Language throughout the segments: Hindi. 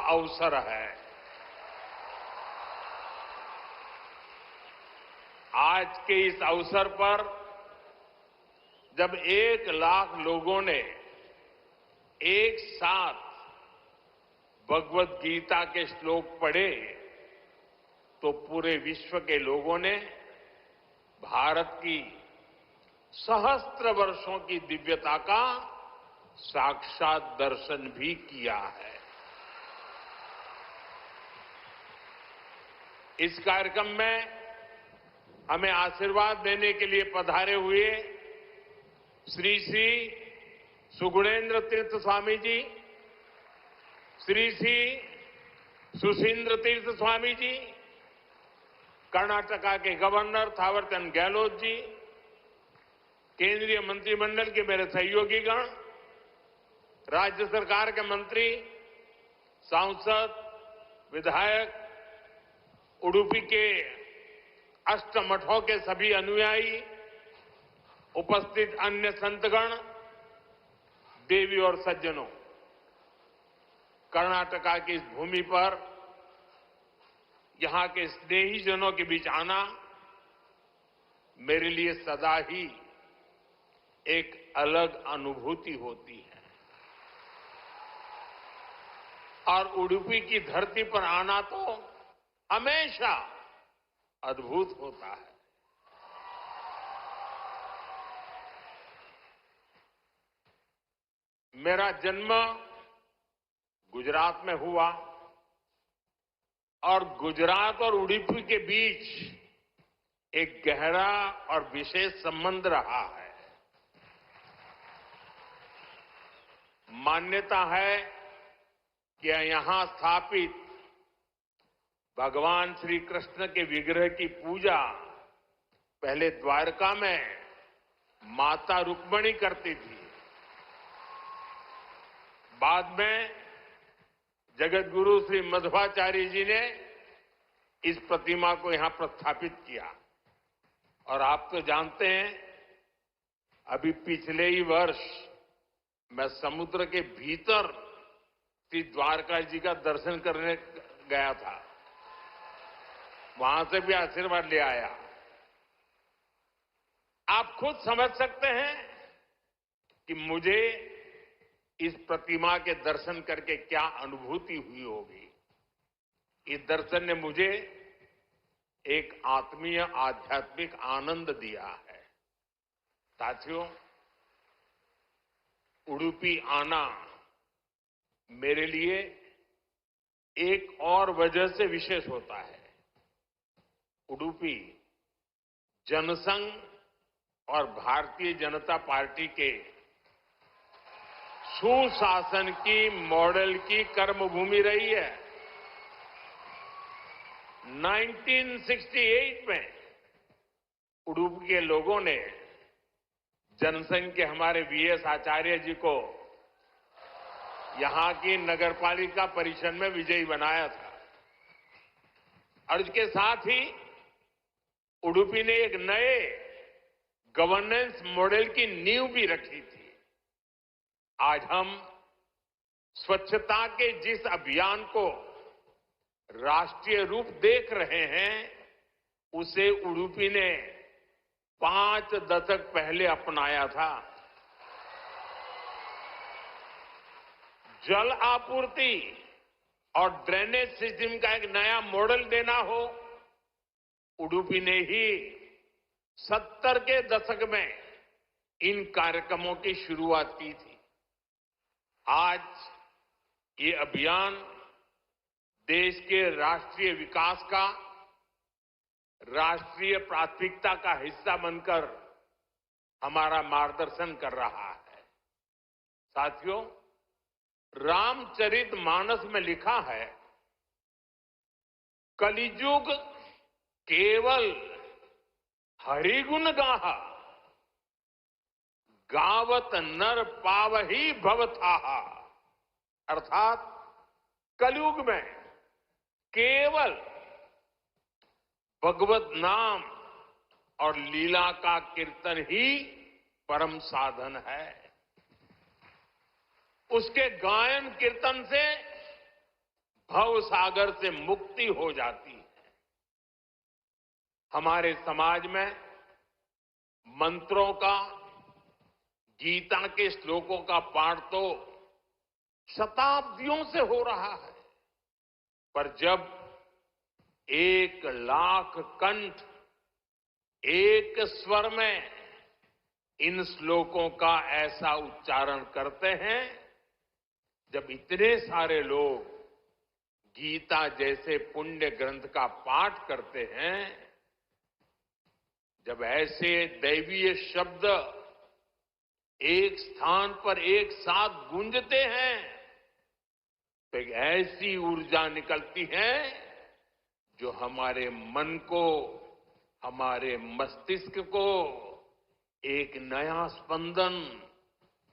अवसर है। आज के इस अवसर पर जब 1 लाख लोगों ने एक साथ भगवत गीता के श्लोक पढ़े तो पूरे विश्व के लोगों ने भारत की सहस्त्र वर्षों की दिव्यता का साक्षात दर्शन भी किया है। इस कार्यक्रम में हमें आशीर्वाद देने के लिए पधारे हुए श्री श्री सुगुणेन्द्र तीर्थ स्वामी जी, श्री श्री सुशींद्र तीर्थ स्वामी जी, कर्नाटका के गवर्नर थावरचंद गहलोत जी, केंद्रीय मंत्रिमंडल के मेरे सहयोगीगण, राज्य सरकार के मंत्री, सांसद, विधायक, उडुपी के अष्टमठों के सभी अनुयायी, उपस्थित अन्य संतगण, देवी और सज्जनों, कर्नाटका की इस भूमि पर यहां के स्नेहीजनों के बीच आना मेरे लिए सदा ही एक अलग अनुभूति होती है और उडुपी की धरती पर आना तो हमेशा अद्भुत होता है। मेरा जन्म गुजरात में हुआ और गुजरात और उडुपी के बीच एक गहरा और विशेष संबंध रहा है। मान्यता है कि यहां स्थापित भगवान श्री कृष्ण के विग्रह की पूजा पहले द्वारका में माता रुक्मिणी करती थी। बाद में जगत गुरु श्री मध्वाचार्य जी ने इस प्रतिमा को यहां प्रस्थापित किया और आप तो जानते हैं, अभी पिछले ही वर्ष मैं समुद्र के भीतर श्री द्वारका जी का दर्शन करने गया था, वहां से भी आशीर्वाद ले आया। आप खुद समझ सकते हैं कि मुझे इस प्रतिमा के दर्शन करके क्या अनुभूति हुई होगी। इस दर्शन ने मुझे एक आत्मीय आध्यात्मिक आनंद दिया है। साथियों, उडुपी आना मेरे लिए एक और वजह से विशेष होता है। उडुपी जनसंघ और भारतीय जनता पार्टी के सुशासन की मॉडल की कर्मभूमि रही है। 1968 में उडुपी के लोगों ने जनसंघ के हमारे वीएस आचार्य जी को यहां की नगरपालिका परिषद में विजयी बनाया था और इसके साथ ही उडुपी ने एक नए गवर्नेंस मॉडल की नींव भी रखी थी। आज हम स्वच्छता के जिस अभियान को राष्ट्रीय रूप देख रहे हैं, उसे उडुपी ने 5 दशक पहले अपनाया था। जल आपूर्ति और ड्रेनेज सिस्टम का एक नया मॉडल देना हो, उडुपी ने ही 70 के दशक में इन कार्यक्रमों की शुरुआत की थी। आज ये अभियान देश के राष्ट्रीय विकास का राष्ट्रीय प्राथमिकता का हिस्सा बनकर हमारा मार्गदर्शन कर रहा है। साथियों, रामचरितमानस में लिखा है, कलिजुग केवल हरिगुण गाहा, गावत नर पावही भवथाहा। अर्थात कलयुग में केवल भगवत नाम और लीला का कीर्तन ही परम साधन है। उसके गायन कीर्तन से भव सागर से मुक्ति हो जाती है। हमारे समाज में मंत्रों का, गीता के श्लोकों का पाठ तो शताब्दियों से हो रहा है, पर जब 1,00,000 कंठ एक स्वर में इन श्लोकों का ऐसा उच्चारण करते हैं, जब इतने सारे लोग गीता जैसे पुण्य ग्रंथ का पाठ करते हैं, जब ऐसे दैवीय शब्द एक स्थान पर एक साथ गूंजते हैं, तो एक ऐसी ऊर्जा निकलती है जो हमारे मन को, हमारे मस्तिष्क को एक नया स्पंदन,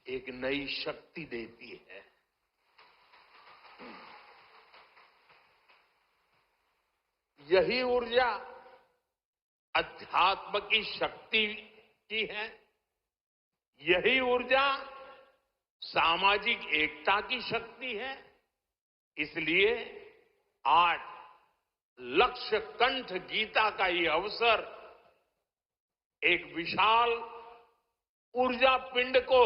एक नई शक्ति देती है। यही ऊर्जा अध्यात्म की शक्ति की है। यही ऊर्जा सामाजिक एकता की शक्ति है। इसलिए आज लक्ष्य कंठ गीता का ये अवसर एक विशाल ऊर्जा पिंड को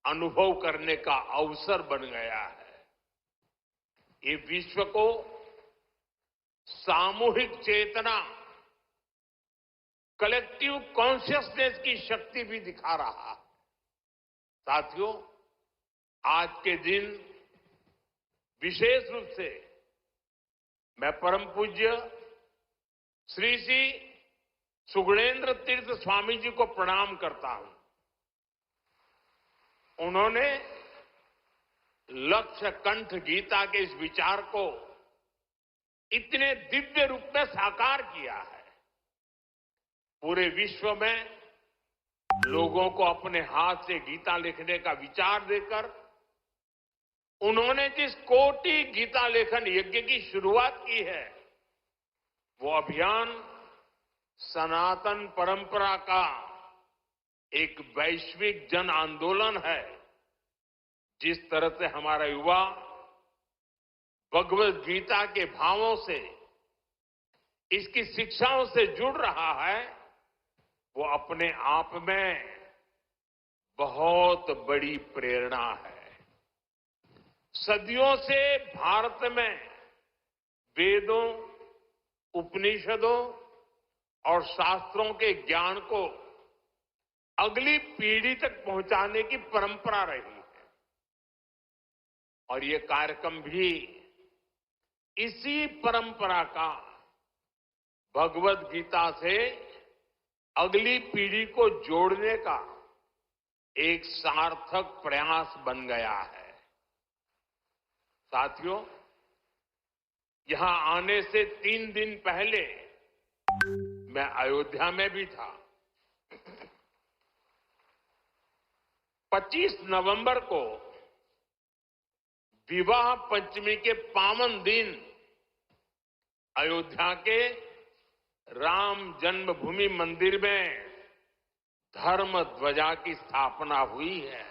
अनुभव करने का अवसर बन गया है। ये विश्व को सामूहिक चेतना, कलेक्टिव कॉन्शियसनेस की शक्ति भी दिखा रहा है। साथियों, आज के दिन विशेष रूप से मैं परम पूज्य श्री श्री सुगुणेन्द्र तीर्थ स्वामी जी को प्रणाम करता हूं। उन्होंने लक्ष्य कंठ गीता के इस विचार को इतने दिव्य रूप में साकार किया है। पूरे विश्व में लोगों को अपने हाथ से गीता लिखने का विचार देकर उन्होंने जिस कोटि गीता लेखन यज्ञ की शुरुआत की है, वो अभियान सनातन परंपरा का एक वैश्विक जन आंदोलन है। जिस तरह से हमारा युवा भगवत गीता के भावों से, इसकी शिक्षाओं से जुड़ रहा है, वो अपने आप में बहुत बड़ी प्रेरणा है। सदियों से भारत में वेदों, उपनिषदों और शास्त्रों के ज्ञान को अगली पीढ़ी तक पहुंचाने की परंपरा रही है, और ये कार्यक्रम भी इसी परंपरा का भगवत गीता से अगली पीढ़ी को जोड़ने का एक सार्थक प्रयास बन गया है। साथियों, यहां आने से 3 दिन पहले मैं अयोध्या में भी था। 25 नवंबर को विवाह पंचमी के पावन दिन अयोध्या के राम जन्मभूमि मंदिर में धर्म ध्वजा की स्थापना हुई है।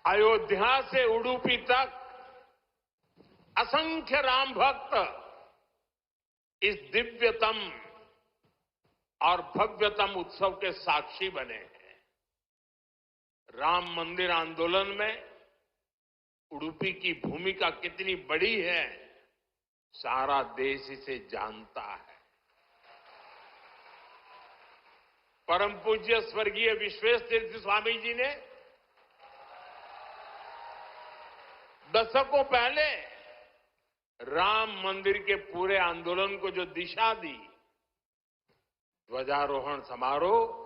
अयोध्या से उडुपी तक असंख्य राम भक्त इस दिव्यतम और भव्यतम उत्सव के साक्षी बने हैं। राम मंदिर आंदोलन में उडुपी की भूमिका कितनी बड़ी है, सारा देश इसे जानता है। परम पूज्य स्वर्गीय विश्वेश तीर्थ स्वामी जी ने दशकों पहले राम मंदिर के पूरे आंदोलन को जो दिशा दी, ध्वजारोहण समारोह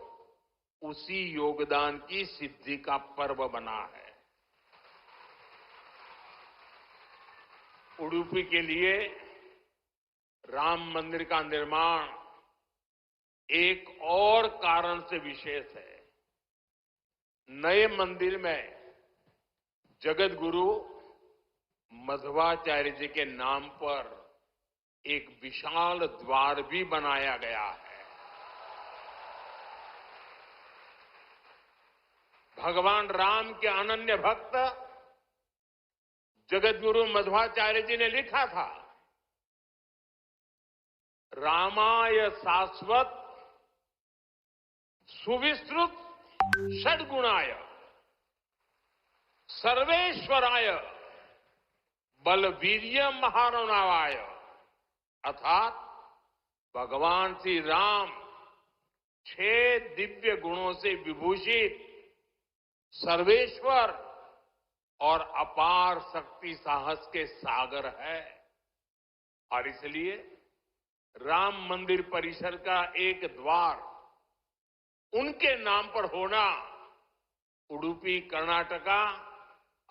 उसी योगदान की सिद्धि का पर्व बना है। उडुपी के लिए राम मंदिर का निर्माण एक और कारण से विशेष है। नए मंदिर में जगत गुरु मध्वाचार्य जी के नाम पर एक विशाल द्वार भी बनाया गया है। भगवान राम के अनन्य भक्त जगतगुरु मध्वाचार्य जी ने लिखा था, रामाय शाश्वत सुविस्तृत षड्गुणाय सर्वेश्वराय बलवीर्य महारणावाय, अर्थात भगवान श्री राम 6 दिव्य गुणों से विभूषित सर्वेश्वर और अपार शक्ति साहस के सागर है। और इसलिए राम मंदिर परिसर का एक द्वार उनके नाम पर होना उडुपी, कर्नाटका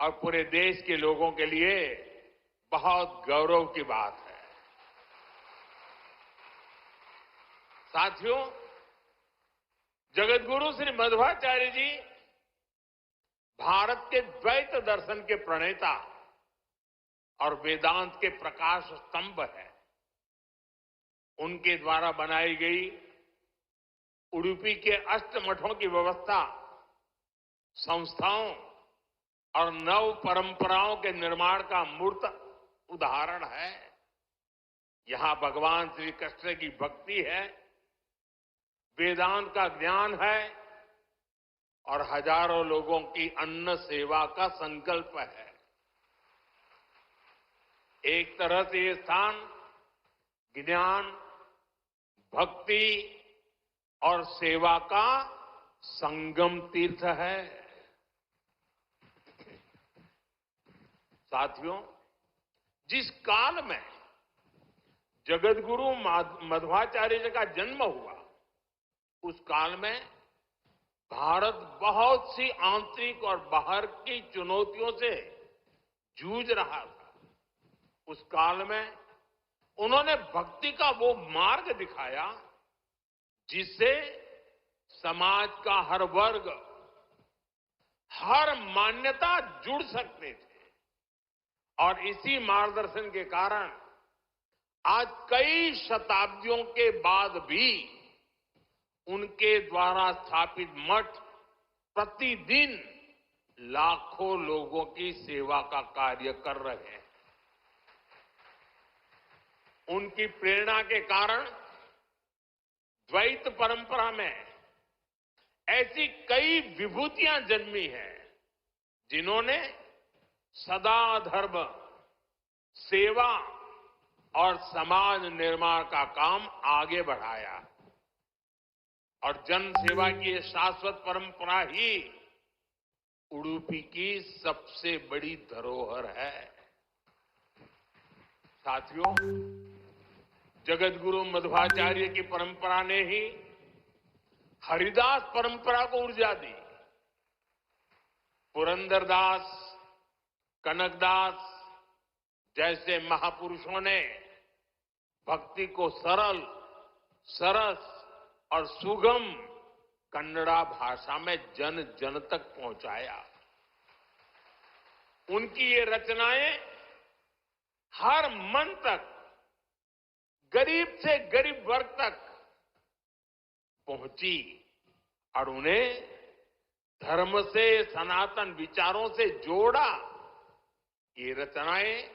और पूरे देश के लोगों के लिए बहुत गौरव की बात है। साथियों, जगतगुरु श्री मध्वाचार्य जी भारत के द्वैत दर्शन के प्रणेता और वेदांत के प्रकाश स्तंभ है। उनके द्वारा बनाई गई उडुपी के अष्टमठों की व्यवस्था संस्थाओं और नव परंपराओं के निर्माण का मूर्त उदाहरण है। यहां भगवान श्री कृष्ण की भक्ति है, वेदांत का ज्ञान है और हजारों लोगों की अन्न सेवा का संकल्प है। एक तरह से ये स्थान ज्ञान, भक्ति और सेवा का संगम तीर्थ है। साथियों, जिस काल में जगतगुरु मध्वाचार्य जी का जन्म हुआ, उस काल में भारत बहुत सी आंतरिक और बाहर की चुनौतियों से जूझ रहा था। उस काल में उन्होंने भक्ति का वो मार्ग दिखाया जिससे समाज का हर वर्ग, हर मान्यता जुड़ सकते थे। और इसी मार्गदर्शन के कारण आज कई शताब्दियों के बाद भी उनके द्वारा स्थापित मठ प्रतिदिन लाखों लोगों की सेवा का कार्य कर रहे हैं। उनकी प्रेरणा के कारण द्वैत परंपरा में ऐसी कई विभूतियां जन्मी हैं जिन्होंने सदा धर्म, सेवा और समाज निर्माण का काम आगे बढ़ाया। और जन सेवा की ये शाश्वत परंपरा ही उडुपी की सबसे बड़ी धरोहर है। साथियों, जगतगुरु मध्वाचार्य की परंपरा ने ही हरिदास परंपरा को ऊर्जा दी। पुरंदरदास, कनकदास जैसे महापुरुषों ने भक्ति को सरल, सरस और सुगम कन्नड़ा भाषा में जन जन तक पहुंचाया। उनकी ये रचनाएं हर मन तक, गरीब से गरीब वर्ग तक पहुंची और उन्हें धर्म से, सनातन विचारों से जोड़ा। ये रचनाएं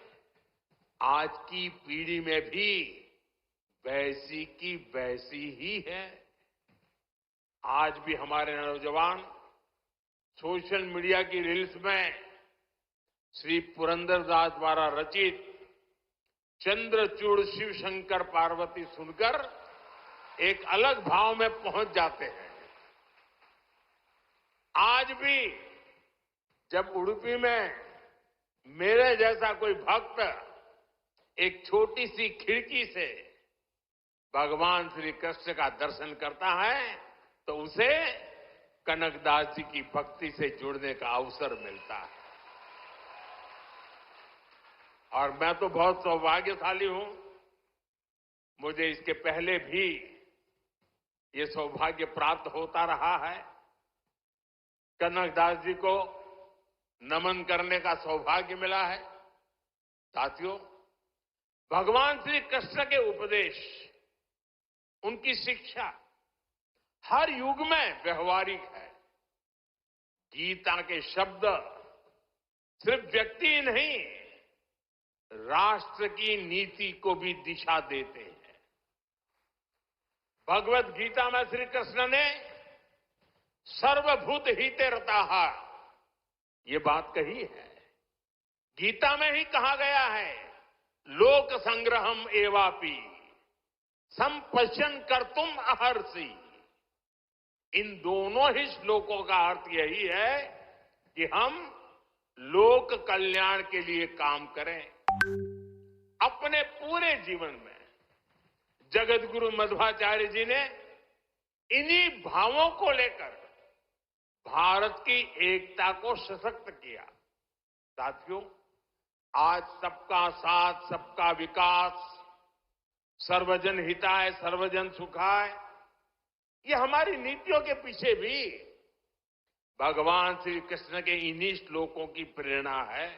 आज की पीढ़ी में भी वैसी की वैसी ही है। आज भी हमारे नौजवान सोशल मीडिया की रील्स में श्री पुरंदरदास द्वारा रचित चंद्रचूड़ शिव शंकर पार्वती सुनकर एक अलग भाव में पहुंच जाते हैं। आज भी जब उडुपी में मेरे जैसा कोई भक्त एक छोटी सी खिड़की से भगवान श्री कृष्ण का दर्शन करता है तो उसे कनकदास जी की भक्ति से जुड़ने का अवसर मिलता है। और मैं तो बहुत सौभाग्यशाली हूं, मुझे इसके पहले भी ये सौभाग्य प्राप्त होता रहा है। कनकदास जी को नमन करने का सौभाग्य मिला है। साथियों, भगवान श्री कृष्ण के उपदेश, उनकी शिक्षा हर युग में व्यवहारिक है। गीता के शब्द सिर्फ व्यक्ति ही नहीं, राष्ट्र की नीति को भी दिशा देते हैं। भगवत गीता में श्री कृष्ण ने सर्वभूत हिते रताः ये बात कही है। गीता में ही कहा गया है, लोक संग्रहम एवापि संपश्यन कर्तुम अहर्षि। इन दोनों ही श्लोकों का अर्थ यही है कि हम लोक कल्याण के लिए काम करें। अपने पूरे जीवन में जगत गुरु मध्वाचार्य जी ने इन्हीं भावों को लेकर भारत की एकता को सशक्त किया। साथियों, आज सबका साथ, सबका विकास, सर्वजन हिताय, सर्वजन सुखाय, ये हमारी नीतियों के पीछे भी भगवान श्री कृष्ण के इन्हीं श्लोकों की प्रेरणा है।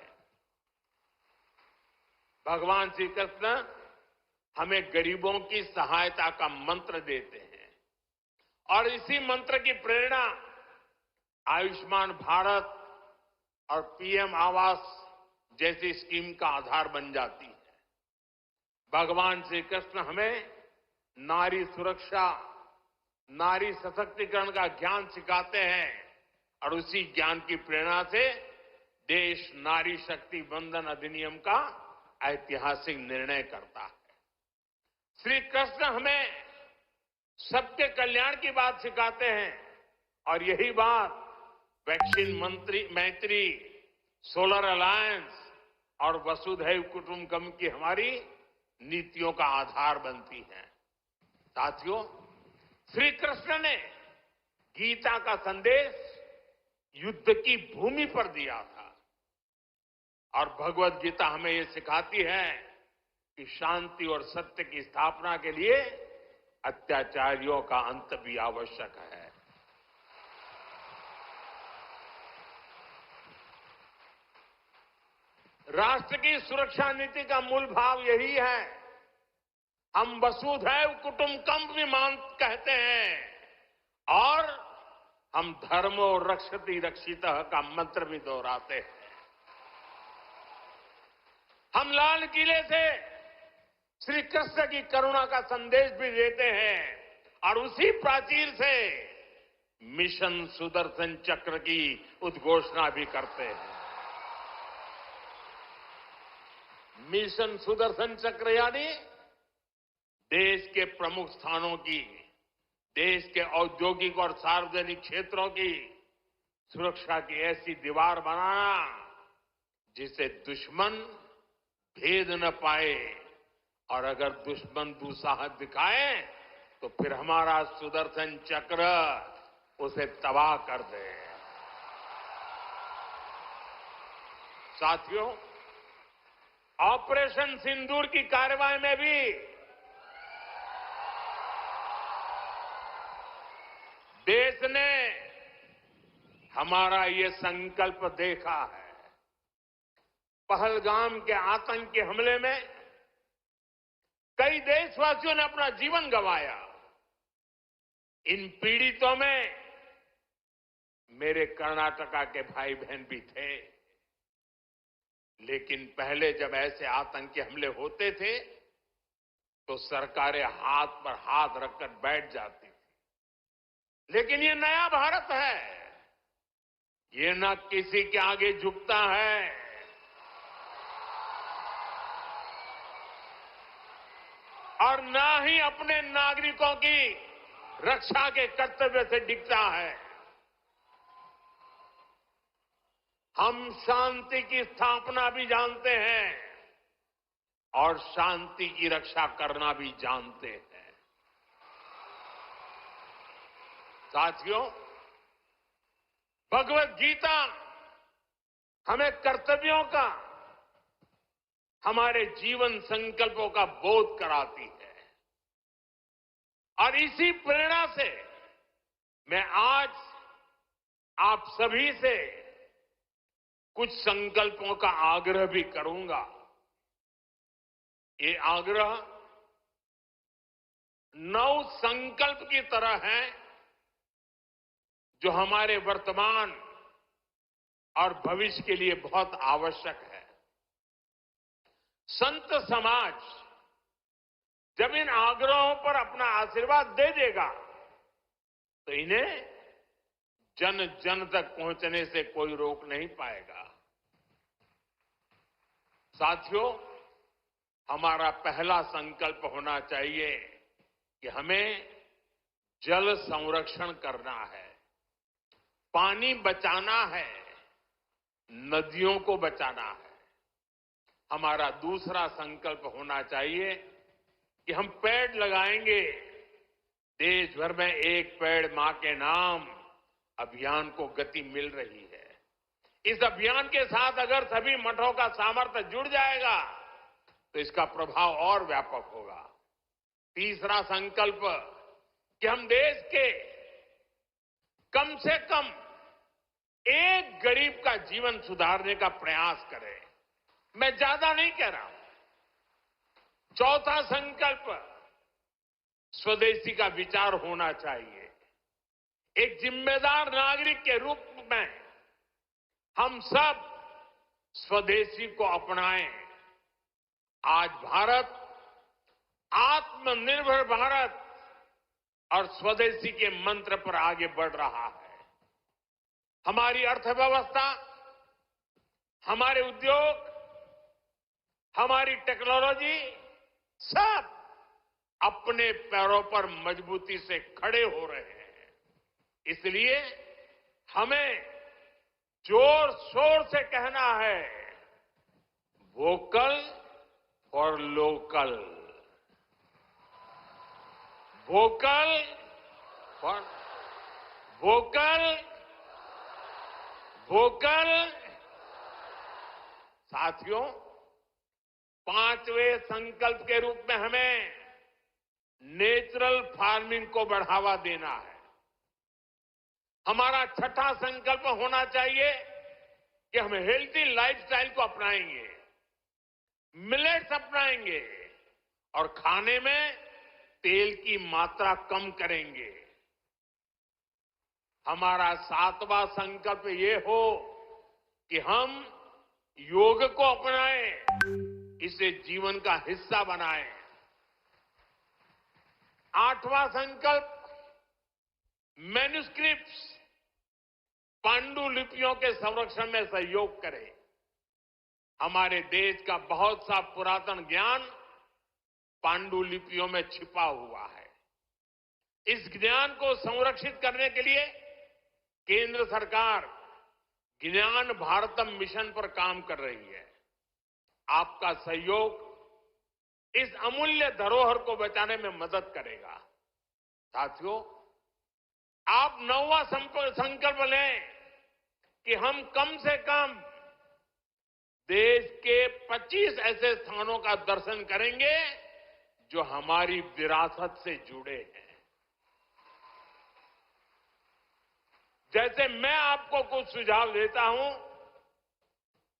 भगवान श्री कृष्ण हमें गरीबों की सहायता का मंत्र देते हैं और इसी मंत्र की प्रेरणा आयुष्मान भारत और पीएम आवास जैसी स्कीम का आधार बन जाती है। भगवान श्री कृष्ण हमें नारी सुरक्षा, नारी सशक्तिकरण का ज्ञान सिखाते हैं और उसी ज्ञान की प्रेरणा से देश नारी शक्ति वंदन अधिनियम का ऐतिहासिक निर्णय करता है। श्री कृष्ण हमें सबके कल्याण की बात सिखाते हैं और यही बात वैक्सीन मैत्री, सोलर अलायंस और वसुधैव कुटुंबकम की हमारी नीतियों का आधार बनती है। साथियों, श्री कृष्ण ने गीता का संदेश युद्ध की भूमि पर दिया था और भगवत गीता हमें ये सिखाती है कि शांति और सत्य की स्थापना के लिए अत्याचारियों का अंत भी आवश्यक है। राष्ट्र की सुरक्षा नीति का मूल भाव यही है। हम वसुधैव कुटुंबकम भी कहते हैं और हम धर्मो रक्षति रक्षितः का मंत्र भी दोहराते हैं। हम लाल किले से श्री कृष्ण की करुणा का संदेश भी देते हैं और उसी प्राचीर से मिशन सुदर्शन चक्र की उद्घोषणा भी करते हैं। मिशन सुदर्शन चक्र यानी देश के प्रमुख स्थानों की, देश के औद्योगिक और सार्वजनिक क्षेत्रों की सुरक्षा की ऐसी दीवार बनाना जिसे दुश्मन भेद न पाए और अगर दुश्मन दुस्साहस दिखाए तो फिर हमारा सुदर्शन चक्र उसे तबाह कर दे। साथियों, ऑपरेशन सिंदूर की कार्रवाई में भी देश ने हमारा ये संकल्प देखा है। पहलगाम के आतंकी हमले में कई देशवासियों ने अपना जीवन गंवाया। इन पीड़ितों में मेरे कर्नाटका के भाई बहन भी थे। लेकिन पहले जब ऐसे आतंकी हमले होते थे तो सरकारें हाथ पर हाथ रखकर बैठ जाती थी। लेकिन ये नया भारत है, ये न किसी के आगे झुकता है और न ही अपने नागरिकों की रक्षा के कर्तव्य से डिगता है। हम शांति की स्थापना भी जानते हैं और शांति की रक्षा करना भी जानते हैं। साथियों, भगवत गीता हमें कर्तव्यों का, हमारे जीवन संकल्पों का बोध कराती है और इसी प्रेरणा से मैं आज आप सभी से कुछ संकल्पों का आग्रह भी करूंगा। ये आग्रह 9 संकल्प की तरह है जो हमारे वर्तमान और भविष्य के लिए बहुत आवश्यक है। संत समाज जब इन आग्रहों पर अपना आशीर्वाद दे देगा तो इन्हें जन जन तक पहुंचने से कोई रोक नहीं पाएगा। साथियों, हमारा पहला संकल्प होना चाहिए कि हमें जल संरक्षण करना है, पानी बचाना है, नदियों को बचाना है। हमारा दूसरा संकल्प होना चाहिए कि हम पेड़ लगाएंगे। देश भर में एक पेड़ मां के नाम अभियान को गति मिल रही है। इस अभियान के साथ अगर सभी मठों का सामर्थ्य जुड़ जाएगा तो इसका प्रभाव और व्यापक होगा। तीसरा संकल्प कि हम देश के कम से कम एक गरीब का जीवन सुधारने का प्रयास करें। मैं ज्यादा नहीं कह रहा हूं। चौथा संकल्प स्वदेशी का विचार होना चाहिए। एक जिम्मेदार नागरिक के रूप में हम सब स्वदेशी को अपनाएं। आज भारत आत्मनिर्भर भारत और स्वदेशी के मंत्र पर आगे बढ़ रहा है। हमारी अर्थव्यवस्था, हमारे उद्योग, हमारी टेक्नोलॉजी सब अपने पैरों पर मजबूती से खड़े हो रहे हैं। इसलिए हमें जोर शोर से कहना है, vocal for local, vocal for vocal, vocal. साथियों, पांचवें संकल्प के रूप में हमें नेचुरल फार्मिंग को बढ़ावा देना है। हमारा छठा संकल्प होना चाहिए कि हम हेल्थी लाइफस्टाइल को अपनाएंगे, मिलेट्स अपनाएंगे और खाने में तेल की मात्रा कम करेंगे। हमारा सातवां संकल्प ये हो कि हम योग को अपनाएं, इसे जीवन का हिस्सा बनाएं। आठवां संकल्प मैन्युस्क्रिप्ट्स, पांडुलिपियों के संरक्षण में सहयोग करें। हमारे देश का बहुत सा पुरातन ज्ञान पांडुलिपियों में छिपा हुआ है। इस ज्ञान को संरक्षित करने के लिए केंद्र सरकार ज्ञान भारतम मिशन पर काम कर रही है। आपका सहयोग इस अमूल्य धरोहर को बचाने में मदद करेगा। साथियों, आप नौवां संकल्प लें कि हम कम से कम देश के 25 ऐसे स्थानों का दर्शन करेंगे जो हमारी विरासत से जुड़े हैं। जैसे मैं आपको कुछ सुझाव देता हूं,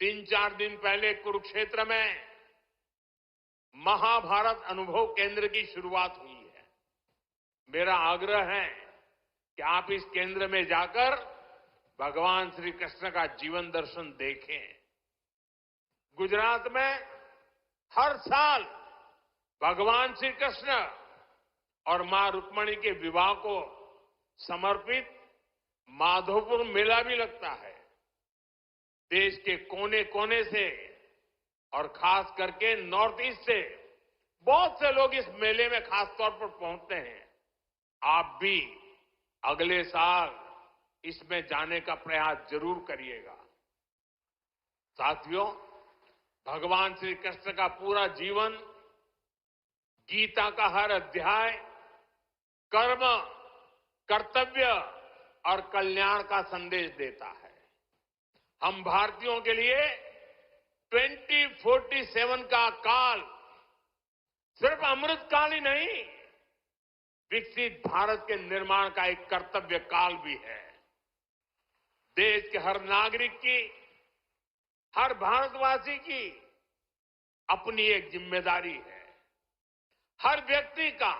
3-4 दिन पहले कुरुक्षेत्र में महाभारत अनुभव केंद्र की शुरुआत हुई है। मेरा आग्रह है कि आप इस केंद्र में जाकर भगवान श्री कृष्ण का जीवन दर्शन देखें। गुजरात में हर साल भगवान श्री कृष्ण और मां रुक्मणी के विवाह को समर्पित माधोपुर मेला भी लगता है। देश के कोने कोने से और खास करके नॉर्थ ईस्ट से बहुत से लोग इस मेले में खास तौर पर पहुंचते हैं। आप भी अगले साल इसमें जाने का प्रयास जरूर करिएगा। साथियों, भगवान श्री कृष्ण का पूरा जीवन, गीता का हर अध्याय कर्म, कर्तव्य और कल्याण का संदेश देता है। हम भारतीयों के लिए 2047 का काल सिर्फ अमृत काल ही नहीं, विकसित भारत के निर्माण का एक कर्तव्य काल भी है। देश के हर नागरिक की, हर भारतवासी की अपनी एक जिम्मेदारी है। हर व्यक्ति का,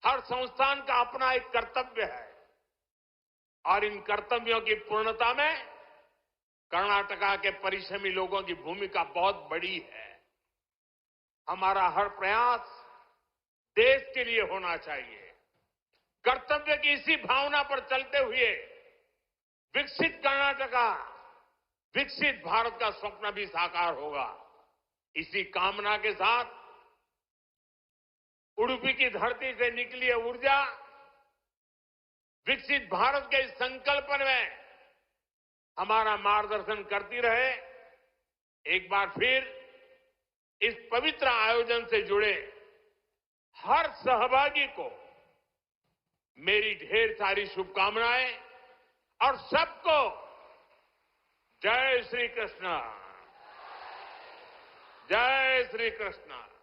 हर संस्थान का अपना एक कर्तव्य है और इन कर्तव्यों की पूर्णता में कर्नाटका के परिश्रमी लोगों की भूमिका बहुत बड़ी है। हमारा हर प्रयास देश के लिए होना चाहिए। कर्तव्य की इसी भावना पर चलते हुए विकसित कर्नाटका, विकसित भारत का स्वप्न भी साकार होगा। इसी कामना के साथ उडुपी की धरती से निकली है ऊर्जा विकसित भारत के इस संकल्प में हमारा मार्गदर्शन करती रहे। एक बार फिर इस पवित्र आयोजन से जुड़े हर सहभागी को मेरी ढेर सारी शुभकामनाएं और सबको जय श्री कृष्ण, जय श्री कृष्ण।